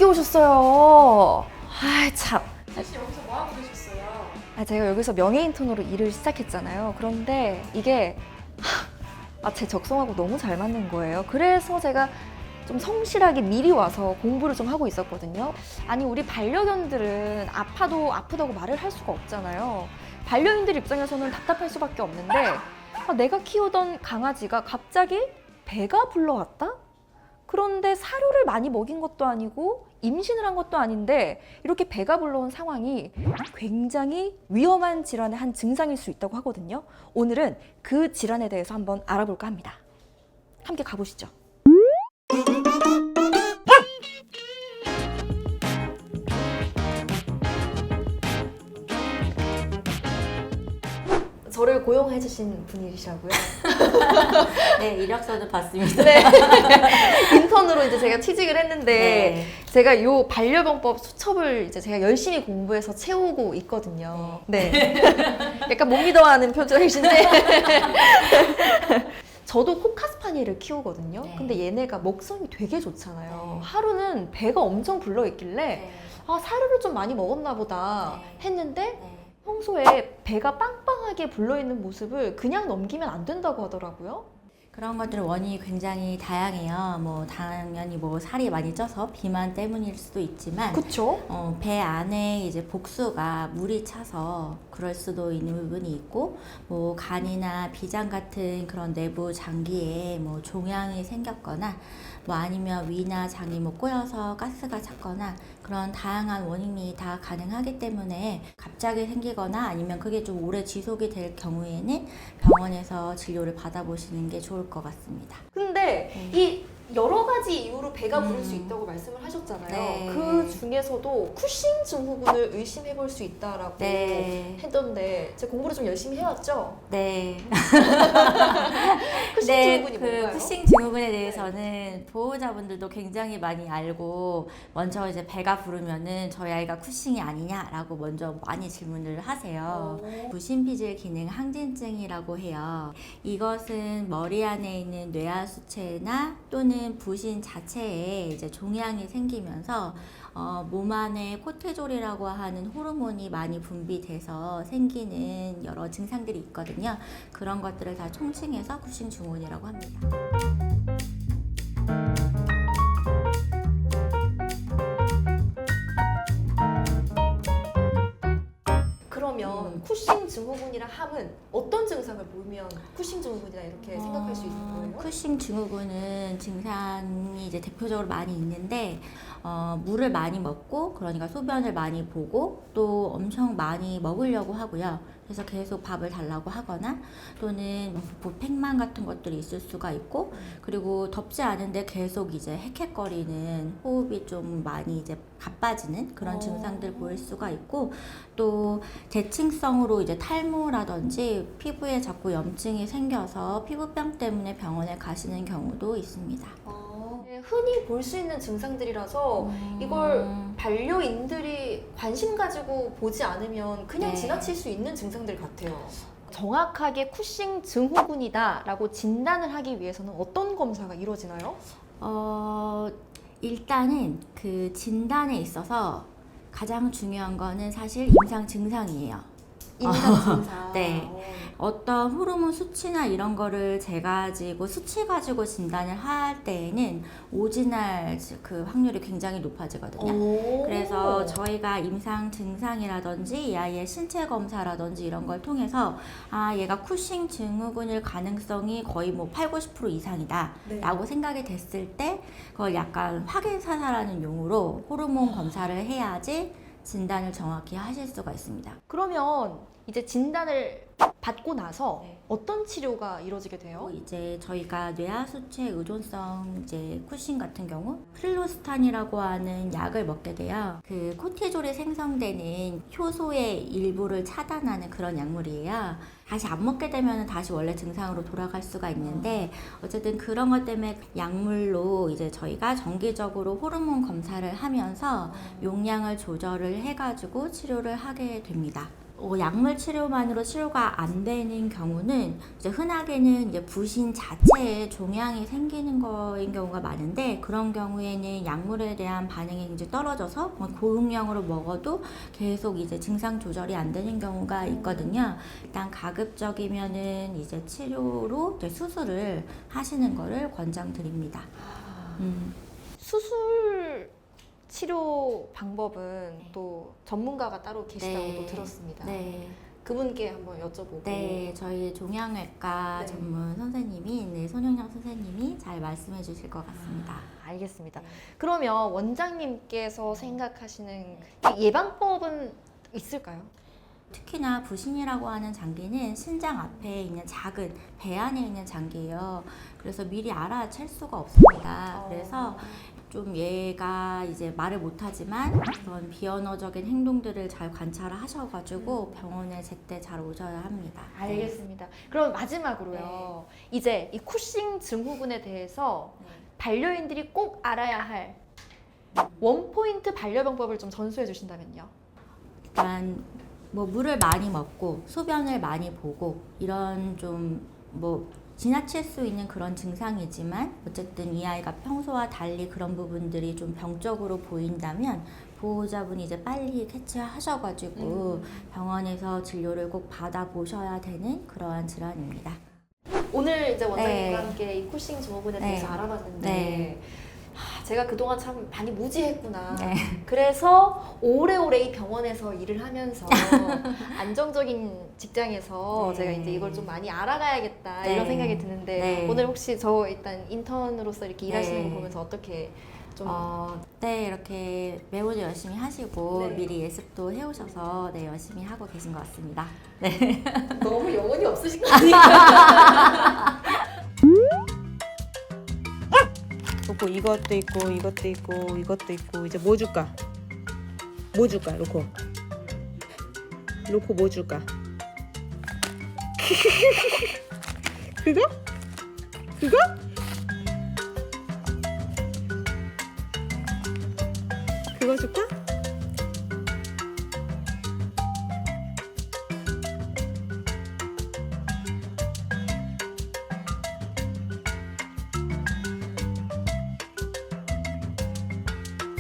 오셨어요? 아, 참. 사실 여기서 뭐 하고 계셨어요? 제가 여기서 명예인턴으로 일을 시작했잖아요. 그런데 이게 제 적성하고 너무 잘 맞는 거예요. 그래서 제가 좀 성실하게 미리 와서 공부를 좀 하고 있었거든요. 아니, 우리 반려견들은 아프다고 말을 할 수가 없잖아요. 반려인들 입장에서는 답답할 수밖에 없는데 내가 키우던 강아지가 갑자기 배가 불러왔다? 그런데 사료를 많이 먹인 것도 아니고 임신을 한 것도 아닌데 이렇게 배가 불러온 상황이 굉장히 위험한 질환의 한 증상일 수 있다고 하거든요. 오늘은 그 질환에 대해서 한번 알아볼까 합니다. 함께 가보시죠. 저를 고용해 주신 분이시라고요? 네, 이력서도 봤습니다. 네. 인턴으로 이제 제가 취직을 했는데 네. 제가 요 반려견법 수첩을 이제 제가 열심히 공부해서 채우고 있거든요. 네. 약간 못 믿어하는 표정이신데. 저도 코카스파니엘을 키우거든요. 네. 근데 얘네가 먹성이 되게 좋잖아요. 네. 하루는 배가 엄청 불러 있길래 네. 사료를 좀 많이 먹었나 보다 네. 했는데 네. 평소에 배가 빵빵하게 불러있는 모습을 그냥 넘기면 안 된다고 하더라고요. 그런 것들은 원인이 굉장히 다양해요. 당연히 살이 많이 쪄서 비만 때문일 수도 있지만, 그쵸? 배 안에 이제 복수가 물이 차서 그럴 수도 있는 부분이 있고, 간이나 비장 같은 그런 내부 장기에 종양이 생겼거나, 아니면 위나 장이 꼬여서 가스가 찼거나 그런 다양한 원인이 다 가능하기 때문에 갑자기 생기거나 아니면 그게 좀 오래 지속이 될 경우에는 병원에서 진료를 받아보시는 게 좋을 것 같습니다. 근데 이 여러 가지 이유로 배가 부를 수 있다고 말씀을 하셨잖아요. 네. 그 중에서도 쿠싱 증후군을 의심해 볼 수 있다라고 네. 했던데 제가 공부를 좀 열심히 해왔죠? 네. 쿠싱 증후군이 뭔가요? 쿠싱 증후군에 대해서는 보호자분들도 굉장히 많이 알고 먼저 이제 배가 부르면은 저희 아이가 쿠싱이 아니냐라고 먼저 많이 질문을 하세요. 부신피질 기능 항진증이라고 해요. 이것은 머리 안에 있는 뇌하수체나 또는 부신 자체에 이제 종양이 생기면서 몸 안에 코르티졸이라고 하는 호르몬이 많이 분비돼서 생기는 여러 증상들이 있거든요. 그런 것들을 다 총칭해서 쿠싱 증후군이라고 합니다. 그러면 쿠싱 증후군이라 함은 어떤 증상을 보이면 쿠싱 증후군이다 이렇게 생각할 수 있는 거예요? 쿠싱 증후군은 증상이 이제 대표적으로 많이 있는데 물을 많이 먹고 그러니까 소변을 많이 보고 또 엄청 많이 먹으려고 하고요. 그래서 계속 밥을 달라고 하거나 또는 팩만 같은 것들이 있을 수가 있고 그리고 덥지 않은데 계속 이제 헥헥거리는 호흡이 좀 많이 이제 가빠지는 그런 증상들 보일 수가 있고 또 대칭성으로 이제 탈모라든지 피부에 자꾸 염증이 생겨서 피부병 때문에 병원에 가시는 경우도 있습니다. 흔히 볼 수 있는 증상들이라서 이걸 반려인들이 관심 가지고 보지 않으면 그냥 네. 지나칠 수 있는 증상들 같아요. 정확하게 쿠싱 증후군이다 라고 진단을 하기 위해서는 어떤 검사가 이루어지나요? 일단은 그 진단에 있어서 가장 중요한 거는 사실 임상 증상이에요. 임상 증상. 네. 어떤 호르몬 수치나 이런 거를 재가지고 수치 가지고 진단을 할 때에는 오진할 그 확률이 굉장히 높아지거든요. 그래서 저희가 임상 증상이라든지 이 아이의 신체 검사라든지 이런 걸 통해서 얘가 쿠싱 증후군일 가능성이 거의 8, 90% 이상이다 라고 생각이 됐을 때 그걸 약간 확인 사살하는 용으로 호르몬 검사를 해야지 진단을 정확히 하실 수가 있습니다. 그러면 이제 진단을 받고 나서 어떤 치료가 이루어지게 돼요? 이제 저희가 뇌하수체 의존성 이제 쿠싱 같은 경우 플로스탄이라고 하는 약을 먹게 돼요. 그 코르티졸이 생성되는 효소의 일부를 차단하는 그런 약물이에요. 다시 안 먹게 되면 다시 원래 증상으로 돌아갈 수가 있는데 어쨌든 그런 것 때문에 약물로 이제 저희가 정기적으로 호르몬 검사를 하면서 용량을 조절을 해가지고 치료를 하게 됩니다. 약물 치료만으로 치료가 안 되는 경우는 이제 흔하게는 이제 부신 자체에 종양이 생기는 거인 경우가 많은데, 그런 경우에는 약물에 대한 반응이 이제 떨어져서 고용량으로 먹어도 계속 이제 증상 조절이 안 되는 경우가 있거든요. 일단 가급적이면은 이제 치료로 이제 수술을 하시는 거를 권장드립니다. 수술 치료 방법은 또 전문가가 따로 계시다고 네. 또 들었습니다. 네. 그분께 한번 여쭤보고. 네, 저희 종양외과 네. 전문 선생님이, 네, 손영영 선생님이 잘 말씀해 주실 것 같습니다. 알겠습니다. 그러면 원장님께서 생각하시는 예방법은 있을까요? 특히나 부신이라고 하는 장기는 신장 앞에 있는 작은 배 안에 있는 장기예요. 그래서 미리 알아챌 수가 없습니다. 그래서 좀 얘가 이제 말을 못하지만 그런 비언어적인 행동들을 잘 관찰을 하셔가지고 병원에 제때 잘 오셔야 합니다. 알겠습니다. 그럼 마지막으로요. 이제 이 쿠싱 증후군에 대해서 반려인들이 꼭 알아야 할 원포인트 반려병법을 좀 전수해 주신다면요. 일단 뭐 물을 많이 먹고 소변을 많이 보고 이런 좀 뭐 지나칠 수 있는 그런 증상이지만, 어쨌든 이 아이가 평소와 달리 그런 부분들이 좀 병적으로 보인다면 보호자분이 이제 빨리 캐치하셔가지고 병원에서 진료를 꼭 받아보셔야 되는 그러한 질환입니다. 오늘 이제 원장님과 네. 함께 이 쿠싱 증후군에 네. 대해서 알아봤는데 네. 제가 그동안 참 많이 무지했구나. 네. 그래서 오래오래 이 병원에서 일을 하면서 안정적인 직장에서 네. 제가 이제 이걸 좀 많이 알아가야겠다 네. 이런 생각이 드는데 네. 오늘 혹시 저 일단 인턴으로서 이렇게 일하시는 네. 거 보면서 어떻게 좀 네, 이렇게 매우 열심히 하시고 네. 미리 예습도 해오셔서 네, 열심히 하고 계신 것 같습니다. 너무 영혼이 없으신 거 아니에요? 로코 이것도 있고 이것도 있고 이것도 있고 이제 뭐 줄까? 뭐 줄까 로코? 로코 뭐 줄까? 그거? 그거? 그거 줄까?